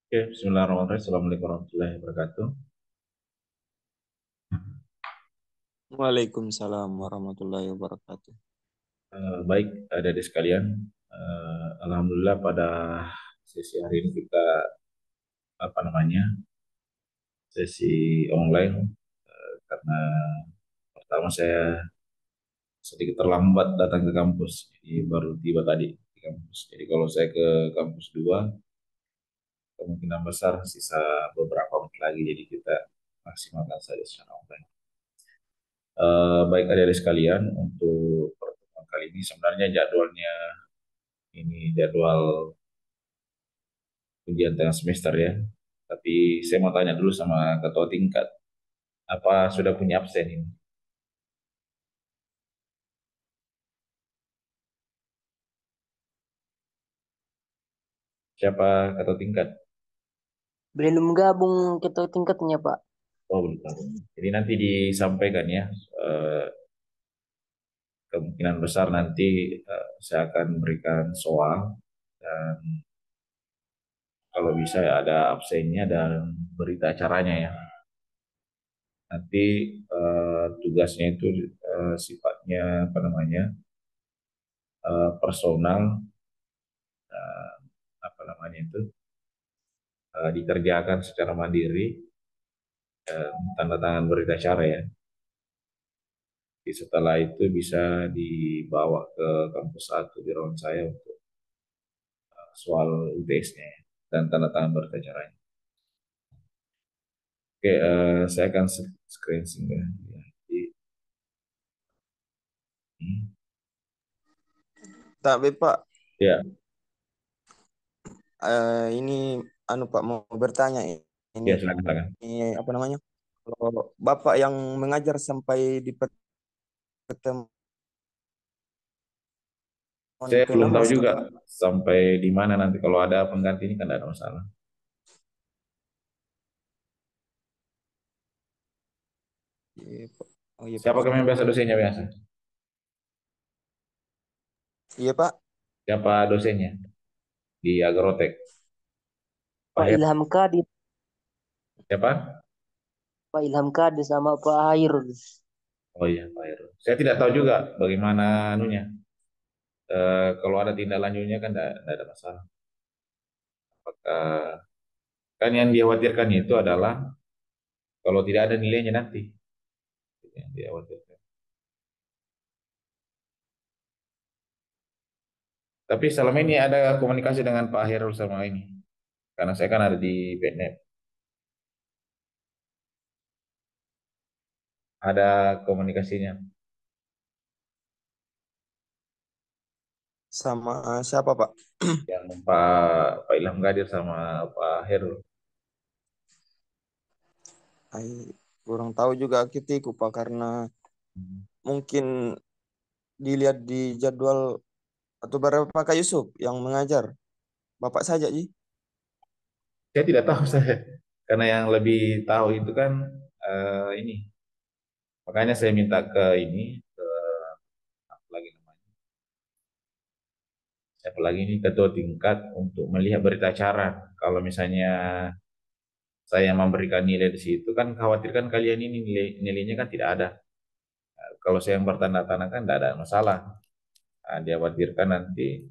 Oke, Bismillahirrahmanirrahim. Assalamualaikum warahmatullahi wabarakatuh. Waalaikumsalam warahmatullahi wabarakatuh. Baik, adik sekalian. Alhamdulillah pada sesi hari ini kita apa namanya sesi online karena pertama saya sedikit terlambat datang ke kampus, jadi baru tiba tadi di kampus. Jadi kalau saya ke kampus 2, kemungkinan besar sisa beberapa menit lagi, jadi kita maksimalkan saja secara online. Baik adik-adik sekalian, untuk pertemuan kali ini sebenarnya jadwalnya ini jadwal ujian tengah semester ya. Tapi saya mau tanya dulu sama ketua tingkat, apa sudah punya absen ini? Siapa ketua tingkat? Belum gabung ketua tingkatnya, Pak. Oh, belum tahu. Jadi nanti disampaikan ya. Eh, Kemungkinan besar nanti saya akan berikan soal dan kalau bisa ya ada absennya dan berita acaranya ya. Nanti tugasnya itu sifatnya apa namanya personal, eh, apa namanya itu dikerjakan secara mandiri, tanda tangan berita acara ya. Jadi setelah itu bisa dibawa ke kampus satu di ruang saya untuk soal UTS-nya dan tanda tangan berita acaranya. Oke, saya akan screen ya. Jadi, hmm, Tak, Pak. ya, Ini Pak mau bertanya ini, ya silakan silakan. ini apa namanya? Kalau Bapak yang mengajar sampai di pertemuan Saya belum ke-6 tahu toh, juga Pak. sampai di mana nanti kalau ada pengganti ini kan tidak ada masalah. Iya, Pak. Oh iya, Pak. Siapa kami yang biasa dosennya biasa? Iya, Pak. Siapa dosennya di Agrotek? Pak Pak Her. Ilham Kadir, Siapa? Pak Ilham Kadir sama Pak Hairul. Oh iya, Pak Her. Saya tidak tahu juga bagaimana anunya. Kalau ada tindak lanjutnya kan tidak ada masalah. Apakah kan yang dikhawatirkan itu adalah kalau tidak ada nilainya nanti. Yang dikhawatirkan. Tapi selama ini ada komunikasi dengan Pak Herul sama ini. Karena saya kan ada di BNet. Ada komunikasinya. Sama siapa, Pak? Yang Pak Ilham Gadir sama Pak Herul. Ai, kurang tahu juga kitiku, Pak, karena mungkin dilihat di jadwal atau berapa Pak Yusuf yang mengajar. Bapak saja, Ji. Saya tidak tahu saya. Karena yang lebih tahu itu kan ini. Makanya saya minta ke ini, ke apa lagi namanya? Siapa lagi ini ketua tingkat untuk melihat berita acara. Kalau misalnya saya memberikan nilai di situ kan khawatir kan kalian ini nilainya kan tidak ada. Kalau saya yang bertanda tangan kan tidak ada masalah. Nah, dia khawatirkan nanti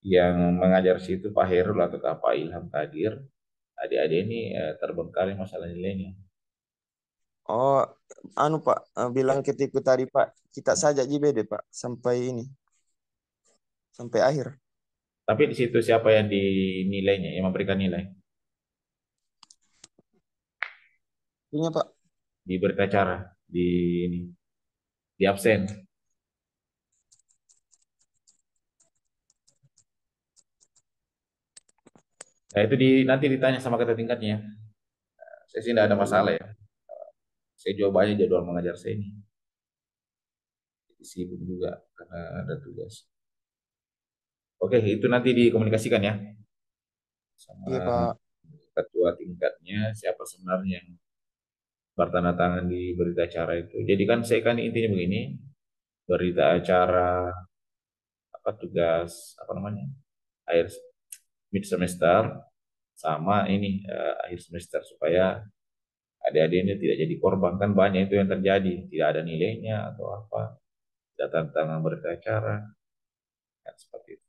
yang mengajar situ Pak Herul atau Pak Ilham Kadir, adik-adik ini terbengkalai masalah nilainya. Oh, Pak, bilang ketiku tadi, Pak, kita saja JBD, Pak, sampai ini, sampai akhir. Tapi di situ siapa yang dinilainya, yang memberikan nilai Ininya, Pak. di berita acara, di ini, di absen. Nah itu nanti ditanya sama ketua tingkatnya. Saya sih tidak ada masalah ya. Saya jawab aja jadwal mengajar saya ini. Jadi sibuk juga karena ada tugas. Oke, itu nanti dikomunikasikan ya Iya, sama Pak. ketua tingkatnya siapa sebenarnya yang bertanda tangan di berita acara itu. Jadi kan saya kan intinya begini, berita acara apa tugas apa namanya akhir mid semester sama ini akhir semester supaya adik-adiknya tidak jadi korban. Kan banyak itu yang terjadi, tidak ada nilainya atau apa, tidak tantangan berbicara, kan seperti itu.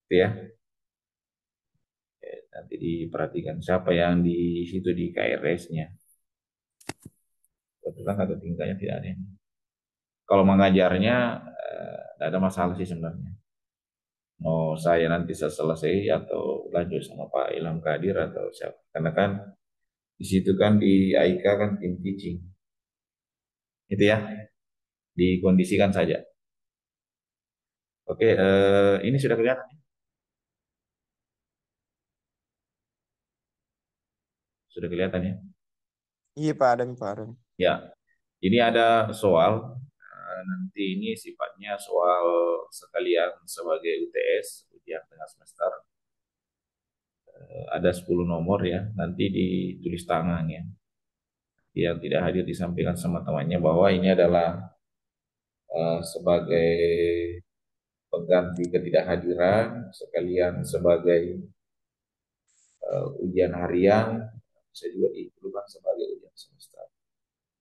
Itu ya. Oke, nanti diperhatikan siapa yang di situ di KRS-nya. Kebetulan atau tingkahnya tidak ada yang. Kalau mengajarnya tidak ada masalah sih sebenarnya. Mau saya nanti selesai atau lanjut sama Pak Ilham Kadir atau siapa. Karena kan di situ kan di AIK kan tim teaching. Itu ya, dikondisikan saja. Oke, ini sudah kelihatan. Sudah kelihatan ya. Iya Pak Adam, Pak Adam. Ya, ini ada soal. Nanti ini sifatnya soal sekalian sebagai UTS, ujian tengah semester. Ada 10 nomor ya, nanti ditulis tangan ya. Yang tidak hadir disampaikan sama temannya bahwa ini adalah sebagai pengganti ketidakhadiran, sekalian sebagai ujian harian, bisa juga dikeluarkan sebagai ujian semester.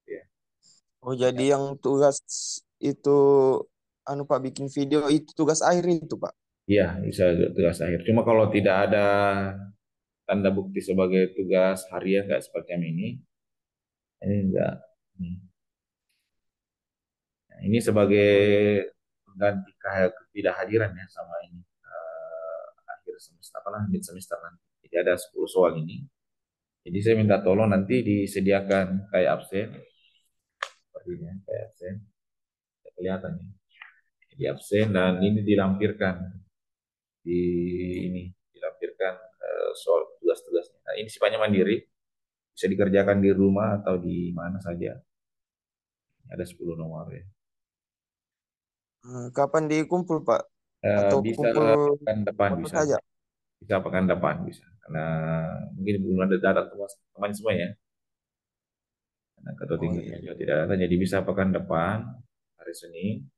Ya. Oh jadi yang tugas itu anu Pak bikin video itu tugas akhir itu Pak. Iya, bisa tugas akhir. Cuma kalau tidak ada tanda bukti sebagai tugas harian nggak seperti yang ini enggak. Nah, ini sebagai pengganti ketidakhadiran ya sama ini akhir semester apa lah mid semester nanti. Jadi ada 10 soal ini. Jadi saya minta tolong nanti disediakan kayak absen seperti ini, kayak absen. Kelihatan ya. Di absen dan ini dilampirkan di ini dilampirkan soal tugas-tugasnya. Nah, ini sifatnya mandiri, bisa dikerjakan di rumah atau di mana saja. Ada 10 nomor ya. Kapan dikumpul Pak? Atau Bisa kumpul pekan depan foto bisa. saja? Bisa pekan depan bisa. Karena mungkin belum ada data teman semua ya. Karena ketua Oh tingkatnya iya. juga tidak ada. Jadi bisa pekan depan hari Senin.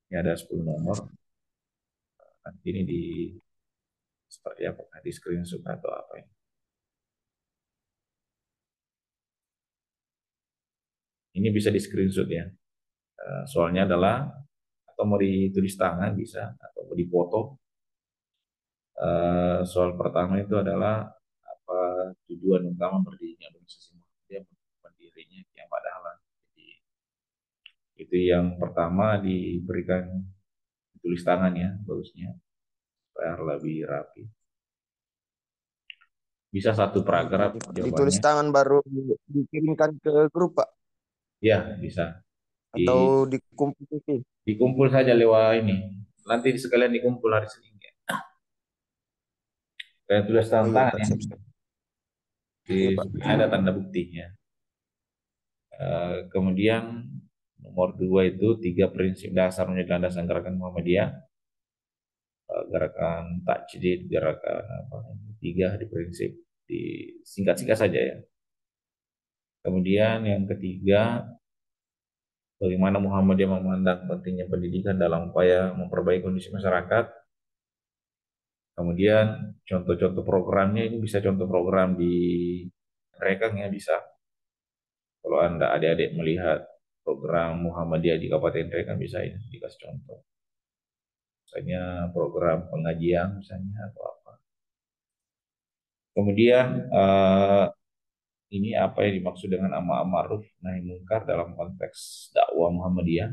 Ini ada 10 nomor. Nanti ini di seperti apa? Di screenshot atau apa ya. Ini bisa di screenshot ya. Soalnya adalah atau mau ditulis tangan bisa atau mau dipoto. Soal pertama itu adalah apa tujuan utama berdirinya organisasi Muhammadiyah, berdirinya yang padahal. Jadi itu yang pertama diberikan tulis tangan ya bagusnya supaya lebih rapi. Bisa satu Oh paragraf gitu Pak. Ditulis jawabannya. tangan baru dikirimkan ke grup Pak? Ya bisa Atau di, dikumpul ke? dikumpul saja lewat ini. Nanti sekalian dikumpul hari Senin ya. Kayak tulis Oh iya tangan Pak, ya. siap-siap. Di, Iya Pak. supaya ada tanda buktinya. Kemudian nomor 2 itu 3 prinsip dasar menjadi landasan gerakan Muhammadiyah. Gerakan tajdid, gerakan apa? 3 di prinsip di singkat-singkat saja ya. Kemudian yang ketiga, bagaimana Muhammadiyah memandang pentingnya pendidikan dalam upaya memperbaiki kondisi masyarakat. Kemudian contoh-contoh programnya ini bisa contoh program di mereka ya bisa. Kalau Anda adik-adik melihat program Muhammadiyah di Kabupaten Reka bisa ini dikasih contoh. Misalnya program pengajian misalnya atau apa. Kemudian ini apa yang dimaksud dengan amar ma'ruf nahi mungkar dalam konteks dakwah Muhammadiyah.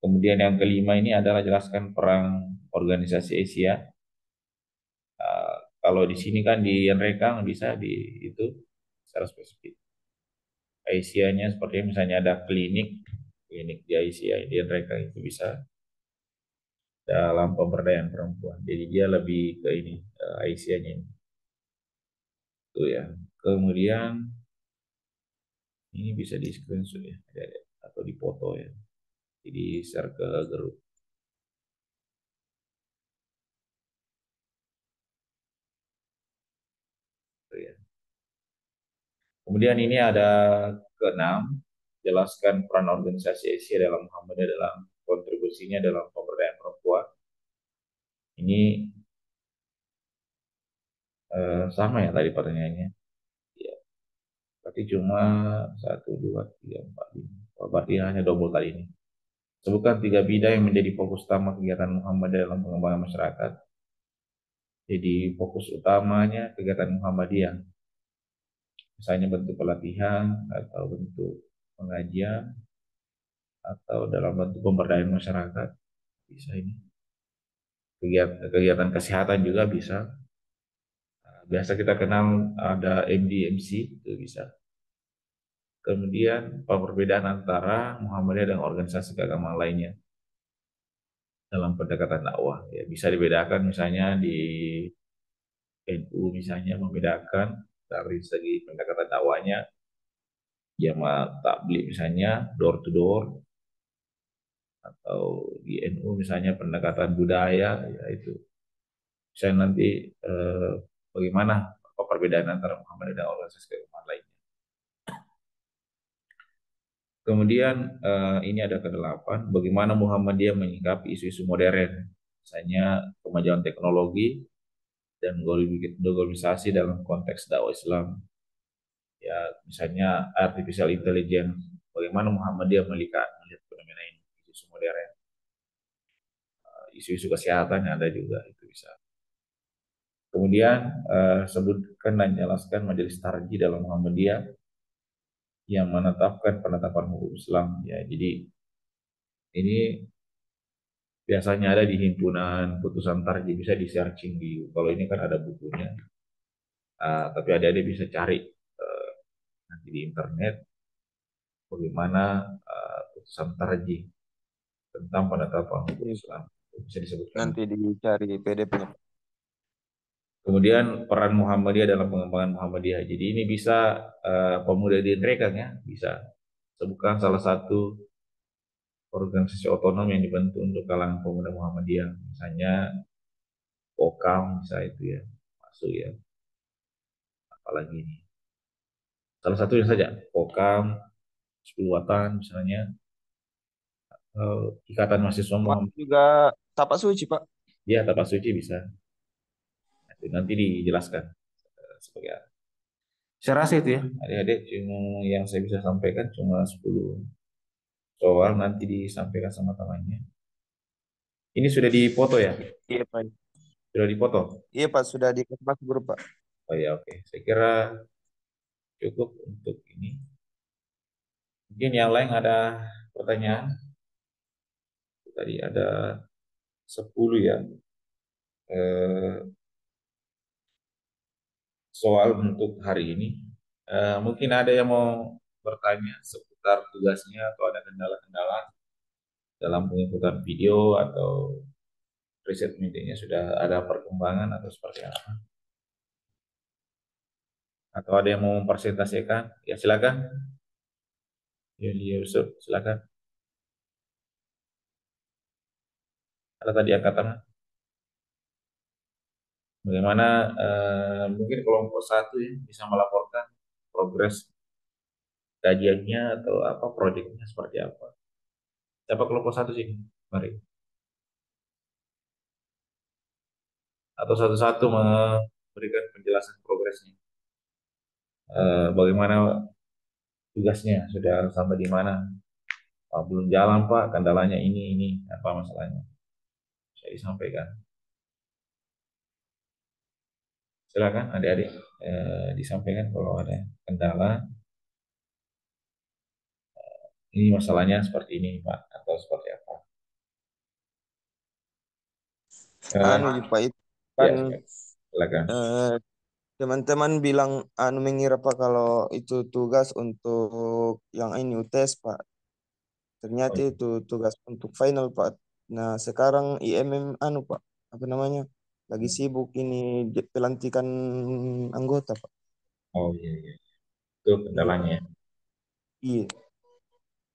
Kemudian yang kelima ini adalah jelaskan perang organisasi Asia. Kalau di sini kan di Rekang bisa di itu secara spesifik. Asia-nya seperti misalnya ada klinik di Asia di Rekang itu bisa dalam pemberdayaan perempuan. Jadi dia lebih ke ini Asia-nya ini. Itu ya. Kemudian ini bisa di screenshot ya atau di foto ya. Jadi share ke grup. Itu ya. Kemudian ini ada keenam, jelaskan peran organisasi Asia dalam Muhammadiyah dalam kontribusinya dalam pemberdayaan perempuan. Ini sama ya tadi pertanyaannya. Ya, berarti cuma satu, dua, tiga, empat, lima. Oh, berarti hanya double kali ini. Sebutkan tiga bidang yang menjadi fokus utama kegiatan Muhammadiyah dalam pengembangan masyarakat. Jadi fokus utamanya kegiatan Muhammadiyah, misalnya bentuk pelatihan atau bentuk pengajian atau dalam bentuk pemberdayaan masyarakat, bisa ini. Kegiatan kesehatan juga bisa. Biasa kita kenal ada MD, MC, itu bisa. Kemudian perbedaan antara Muhammadiyah dan organisasi keagamaan lainnya dalam pendekatan dakwah, ya bisa dibedakan misalnya di NU misalnya membedakan dari segi pendekatan dakwahnya, jamaah tabligh misalnya door to door, atau di NU misalnya pendekatan budaya, ya itu bisa nanti eh, bagaimana apa perbedaan antara Muhammadiyah dan organisasi keagamaan lainnya. Kemudian ini ada kedelapan, bagaimana Muhammadiyah menyikapi isu-isu modern, misalnya kemajuan teknologi dan globalisasi dalam konteks dakwah Islam. Ya, misalnya artificial intelligence, bagaimana Muhammadiyah melihat fenomena ini, isu modern, isu-isu kesehatan yang ada juga itu bisa. Kemudian sebutkan dan jelaskan majelis tarjih dalam Muhammadiyah yang menetapkan penetapan hukum Islam. Ya, jadi ini biasanya ada di himpunan putusan tarjih, bisa di searching di, kalau ini kan ada bukunya. Tapi adik-adik bisa cari nanti di internet bagaimana putusan tarjih tentang penetapan hukum Iya, Islam, bisa disebutkan. nanti dicari PDF-nya, Pak. Kemudian peran Muhammadiyah dalam pengembangan Muhammadiyah. Jadi ini bisa pemuda di Nrekang ya, bisa sebutkan salah satu organisasi otonom yang dibentuk untuk kalangan pemuda Muhammadiyah, misalnya Pokam, bisa itu ya, masuk ya. Apalagi ini, salah satunya saja Pokam, 10 Watan misalnya, Ikatan Mahasiswa Wah, Muhammad, juga Tapak Suci, Pak. ya Tapak Suci bisa. Nanti dijelaskan sebagai apa. Saya rasa itu ya, adik-adik cuma yang saya bisa sampaikan cuma 10 soal, nanti disampaikan sama temannya. Ini sudah dipoto ya? Iya, Pak. Sudah dipoto? Iya, Pak, sudah di kelas grup, Pak. Oh ya, oke. Saya kira cukup untuk ini. Mungkin yang lain ada pertanyaan? Tadi ada 10 ya. Eh, Soal untuk hari ini. Mungkin ada yang mau bertanya seputar tugasnya atau ada kendala-kendala dalam penginputan video atau riset meetingnya, sudah ada perkembangan atau seperti apa? Atau ada yang mau mempresentasikan? Ya silakan. Yuli Yusuf, silakan. Ada tadi angkat tangan. Bagaimana mungkin kelompok satu ya bisa melaporkan progres kajiannya atau apa proyeknya seperti apa? Siapa kelompok satu sini? Mari. Atau satu-satu memberikan penjelasan progresnya. Bagaimana tugasnya? Sudah sampai di mana? Belum jalan Pak, kendalanya ini, apa masalahnya? Saya disampaikan. Silakan adik-adik disampaikan kalau ada kendala. Ini masalahnya seperti ini Pak, atau seperti apa? Anu, Eh, Pak, itu ya, kan silakan. eh, teman-teman bilang anu mengira Pak kalau itu tugas untuk yang ini UTS, Pak. Ternyata Oh, itu tugas untuk final, Pak. Nah, sekarang IMM anu, Pak. Apa namanya? Lagi sibuk ini pelantikan anggota, Pak. oh iya, iya. Itu Iya, kendalanya. Pak. Ya. Iya.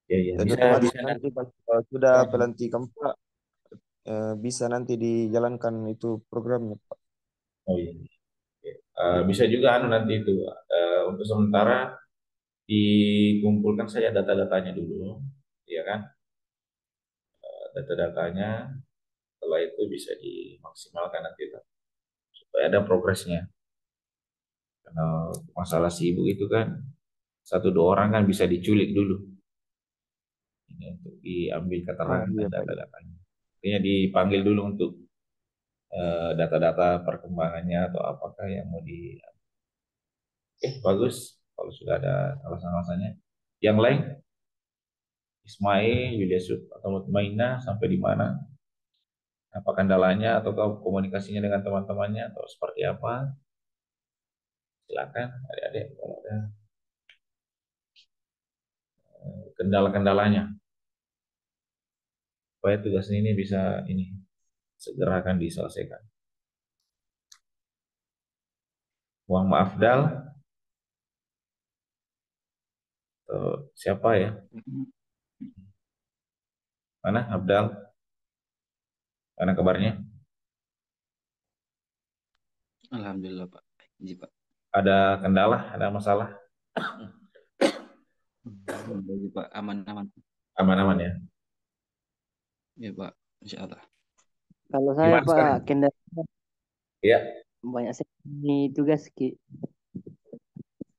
Iya, iya. Dan Bisa, otomatis bisa nanti nanti. kalau sudah pelantikan, Pak, bisa nanti dijalankan itu programnya, Pak. Oh iya. Iya. Bisa juga anu nanti itu untuk sementara dikumpulkan saja data-datanya dulu, ya kan? Data-datanya. setelah itu bisa dimaksimalkan nanti supaya ada progresnya. Karena masalah sibuk itu kan satu dua orang kan bisa diculik dulu ini untuk diambil Oh keterangan dan iya Pak. data-datanya. Artinya dipanggil dulu untuk data-data perkembangannya atau apakah yang mau bagus kalau sudah ada alasan-alasannya. Yang lain Ismail, Yulia atau Mutmainah sampai di mana? Apa kendalanya atau komunikasinya dengan teman-temannya atau seperti apa? Silakan adik-adik kalau ada kendala-kendalanya supaya tugas ini bisa segera akan diselesaikan. Muhammad Afdal atau siapa ya? Mana Abdal? Mana kabarnya? Alhamdulillah Pak. Ji Pak. Ada kendala? Ada masalah? Alhamdulillah Pak. Aman-aman. Aman-aman ya? Ya Pak. Insya Allah. Kalau saya Gimana Pak, sekarang? kendala Ya, banyak sekali tugas Ki.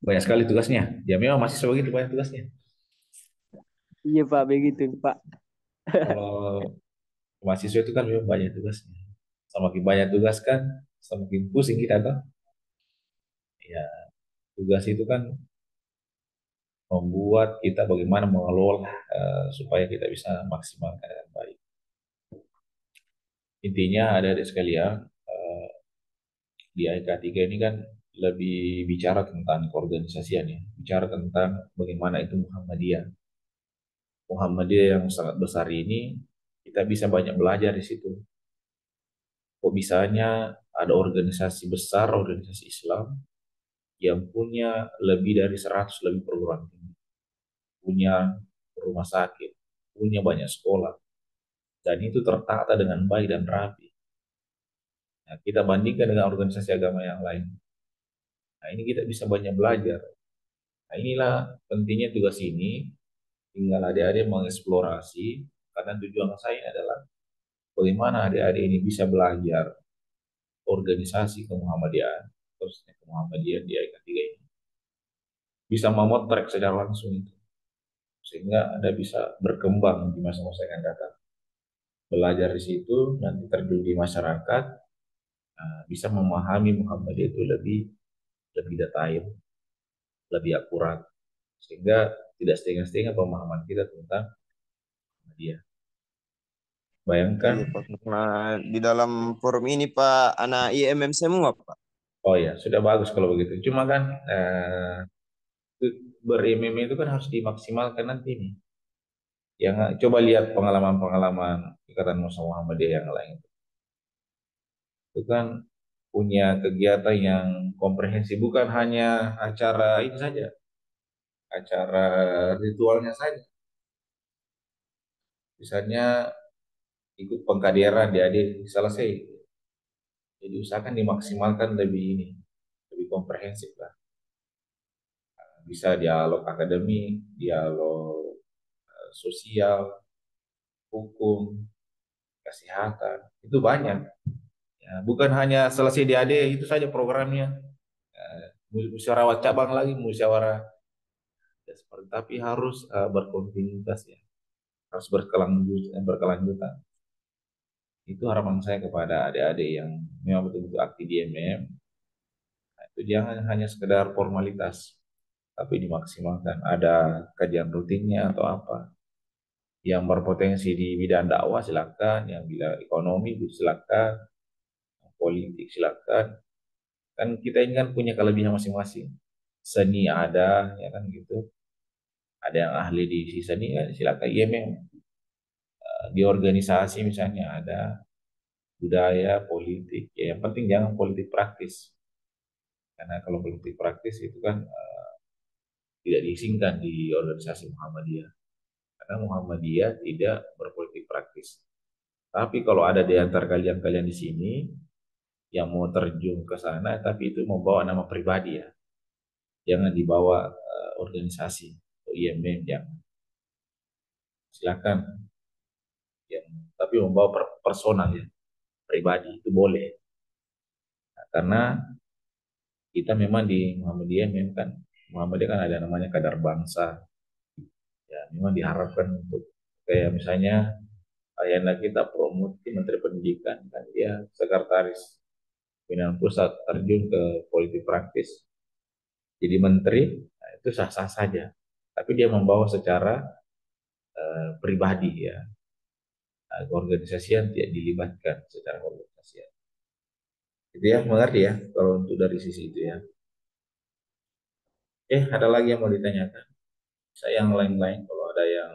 banyak sekali tugasnya. Ya memang mahasiswa begitu banyak tugasnya. Iya Pak, begitu Pak. Kalau mahasiswa itu kan memang banyak tugasnya. Semakin banyak tugas kan, semakin pusing kita kan. Ya, tugas itu kan membuat kita bagaimana mengelola supaya kita bisa maksimalkan dengan baik. Intinya ada di sekalian di IK3 ini kan lebih bicara tentang keorganisasian ya, bicara tentang bagaimana itu Muhammadiyah. Muhammadiyah yang sangat besar ini kita bisa banyak belajar di situ. Kok bisanya ada organisasi besar, organisasi Islam yang punya lebih dari 100 lebih perguruan tinggi, punya rumah sakit, punya banyak sekolah, dan itu tertata dengan baik dan rapi. Nah, kita bandingkan dengan organisasi agama yang lain. Nah, ini kita bisa banyak belajar. Nah, inilah pentingnya tugas ini. Tinggal adik-adik mengeksplorasi, karena tujuan saya adalah bagaimana adik-adik ini bisa belajar organisasi kemuhammadiyaan, khususnya kemuhammadiyaan di IK3 ini. Bisa memotret secara langsung itu. Sehingga Anda bisa berkembang di masa-masa yang akan datang. Belajar di situ, nanti terjun di masyarakat, bisa memahami Muhammadiyah itu lebih detail, lebih akurat, sehingga tidak setengah-setengah pemahaman kita tentang Muhammadiyah. Bayangkan, Iya Pak. Karena di dalam forum ini Pak, anak IMM semua Pak. oh ya sudah bagus kalau begitu. Cuma kan berimim itu kan harus dimaksimalkan nanti nih. Yang coba lihat pengalaman-pengalaman Ikatan Muslim Muhammadiyah yang lain. Itu kan punya kegiatan yang komprehensif, bukan hanya acara ini saja, acara ritualnya saja. Misalnya ikut pengkaderan di adik selesai. Jadi usahakan dimaksimalkan lebih komprehensif lah. Bisa dialog akademik, dialog sosial, hukum, kesehatan, itu banyak. Ya, bukan hanya selesai di AD itu saja programnya. Musyawarah cabang lagi, musyawarah ya, seperti, tapi harus berkontinuitas ya, harus berkelanjutan. Itu harapan saya kepada adik-adik yang memang betul-betul aktif di MM. Nah, itu jangan hanya sekedar formalitas, tapi dimaksimalkan. Ada kajian rutinnya atau apa. Yang berpotensi di bidang dakwah silakan, yang bila ekonomi silakan, politik silakan. Kan kita ini kan punya kelebihan masing-masing. Seni ada, ya kan gitu. Ada yang ahli di sisi seni, ya silakan. Iya memang di organisasi misalnya ada budaya, politik. Ya, yang penting jangan politik praktis. Karena kalau politik praktis itu kan tidak diizinkan di organisasi Muhammadiyah. Karena Muhammadiyah tidak berpolitik praktis. Tapi kalau ada di antara kalian-kalian di sini yang mau terjun ke sana, tapi itu membawa nama pribadi ya. Jangan dibawa organisasi atau IMM yang silakan. Yang, tapi membawa personal ya. pribadi itu boleh. Nah, karena kita memang di Muhammadiyah memang kan Muhammadiyah kan ada namanya kadar bangsa. Ya, memang diharapkan untuk kayak misalnya ayahanda kita promosi Menteri Pendidikan kan dia sekretaris pimpinan pusat terjun ke politik praktis jadi menteri, nah, itu sah-sah saja. Tapi dia membawa secara pribadi ya, organisasian tidak dilibatkan secara organisasian. Itu ya, mengerti ya kalau untuk dari sisi itu ya. Ada lagi yang mau ditanyakan? Saya yang lain-lain kalau ada yang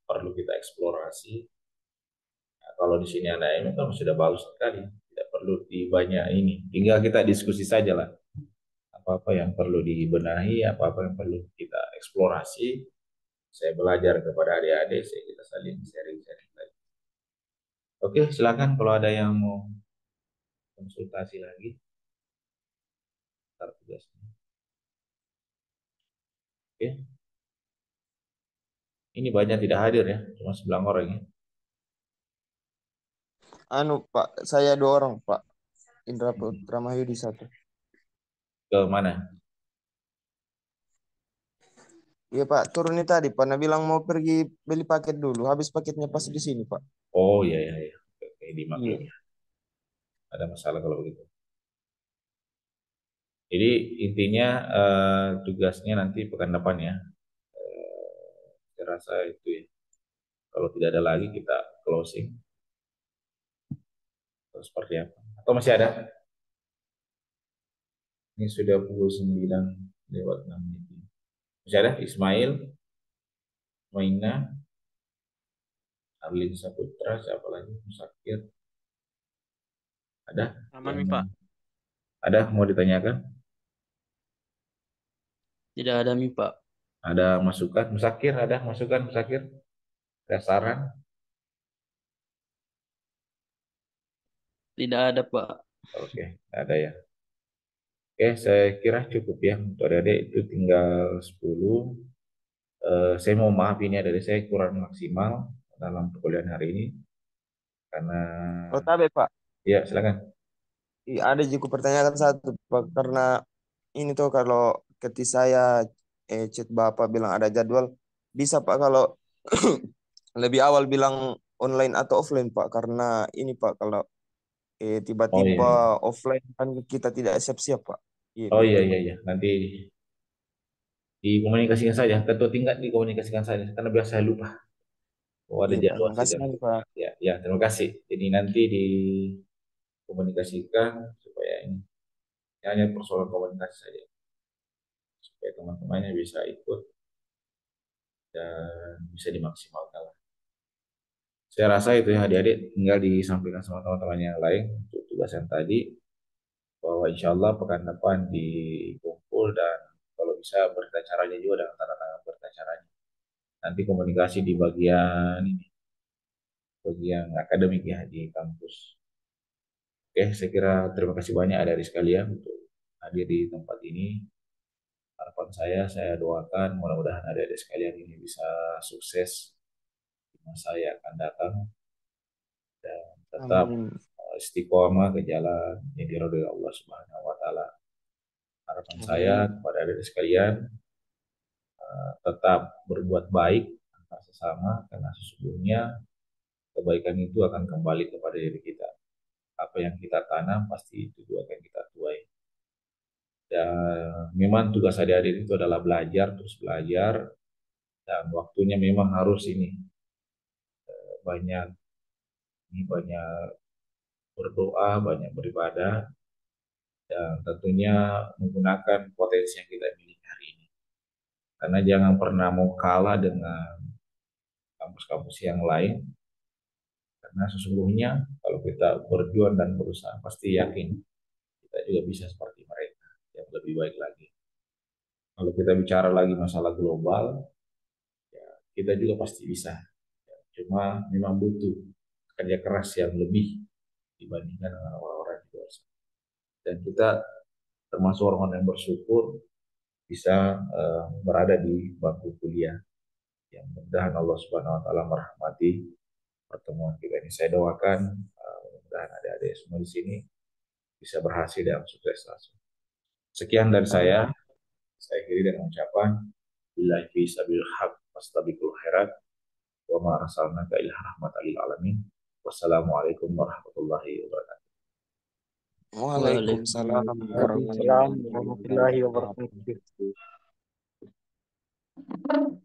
perlu kita eksplorasi. Nah, kalau di sini ada ini kan sudah bagus sekali, tidak perlu dibanyak ini. Tinggal kita diskusi saja lah. Apa-apa yang perlu dibenahi, apa-apa yang perlu kita eksplorasi. Saya belajar kepada adik-adik, kita saling sharing-sharing lagi. Oke, silakan kalau ada yang mau konsultasi lagi. Ntar tugasnya. Oke. Ini banyak tidak hadir ya, cuma 9 orang ya. Pak, saya 2 orang, Pak. Indra Putra Mahyudi 1. Ke mana? Iya, Pak, turun ini tadi. Pak, bilang mau pergi beli paket dulu. Habis paketnya pas di sini, Pak. Oh iya iya iya. Oke, dimaklum Iya. ya. Ada masalah kalau begitu. Jadi intinya tugasnya nanti pekan depan ya. Saya rasa itu ya. Kalau tidak ada lagi kita closing. Atau seperti apa? Atau masih ada? Ini sudah pukul 9 lewat 6 menit. Masih ada? Ismail, Maina, Arlin Saputra, siapa lagi? Musakir. Ada? Aman nih Pak. Ada mau ditanyakan? Tidak ada nih Pak. Ada masukan? Musakir ada masukan Musakir? Ada saran? Tidak ada Pak. Oke, ada ya. Oke, saya kira cukup ya untuk adik itu tinggal 10. Saya mau maaf ini dari saya kurang maksimal dalam perkuliahan hari ini karena Oh, tabe, Pak. ya silakan. Ada juga pertanyaan satu, Pak. Karena ini tuh kalau ketika saya chat Bapak bilang ada jadwal, bisa Pak kalau lebih awal bilang online atau offline, Pak. Karena ini, Pak, kalau Oh iya, tiba-tiba iya. offline kan kita tidak siap-siap, Pak. Iya, Oh iya begitu, iya Pak. iya. Nanti dikomunikasikan saja. Ketua tingkat dikomunikasikan saja karena biasa saya lupa. Oh ada Iya, Pak. jadwal Makasih saja. banyak, Pak. Ya ya terima kasih. Jadi nanti dikomunikasikan supaya ini hanya persoalan komunikasi saja supaya teman-temannya bisa ikut dan bisa dimaksimalkan. Saya rasa itu ya adik-adik tinggal disampaikan sama teman-teman yang lain untuk tugas yang tadi bahwa insya Allah pekan depan dikumpul dan kalau bisa berita caranya juga dengan tanda tangan berita caranya. Nanti komunikasi di bagian ini, bagian akademik ya di kampus. Oke, saya kira terima kasih banyak adik-adik sekalian untuk hadir di tempat ini. Harapan saya doakan mudah-mudahan adik-adik sekalian ini bisa sukses di masa yang akan datang dan tetap Amin. istiqomah ke jalan yang diridhoi Allah Subhanahu wa taala. Harapan saya Amin. kepada adik sekalian tetap berbuat baik antar sesama karena sesungguhnya kebaikan itu akan kembali kepada diri kita. Apa yang kita tanam pasti itu juga akan kita tuai. Dan memang tugas adik-adik itu adalah belajar terus belajar dan waktunya memang harus ini banyak banyak berdoa, banyak beribadah dan tentunya menggunakan potensi yang kita miliki hari ini. Karena jangan pernah mau kalah dengan kampus-kampus yang lain, karena sesungguhnya kalau kita berjuang dan berusaha, pasti yakin kita juga bisa seperti mereka, yang lebih baik lagi. Kalau kita bicara lagi masalah global, ya kita juga pasti bisa. Cuma memang butuh kerja keras yang lebih dibandingkan dengan orang-orang di luar sana. Dan kita termasuk orang-orang yang bersyukur bisa berada di bangku kuliah yang mudah Allah Subhanahu wa taala merahmati pertemuan kita ini. Saya doakan mudah-mudahan adik-adik semua di sini bisa berhasil dan sukses selalu. Sekian dari saya akhiri dengan ucapan billahi fi sabil haq wastabiqul khairat wa ma arsalnaka illa rahmatan lil alamin. Wassalamualaikum warahmatullahi wabarakatuh. Waalaikumsalam Waalaikumsalam warahmatullahi warahmatullahi wabarakatuh. wabarakatuh.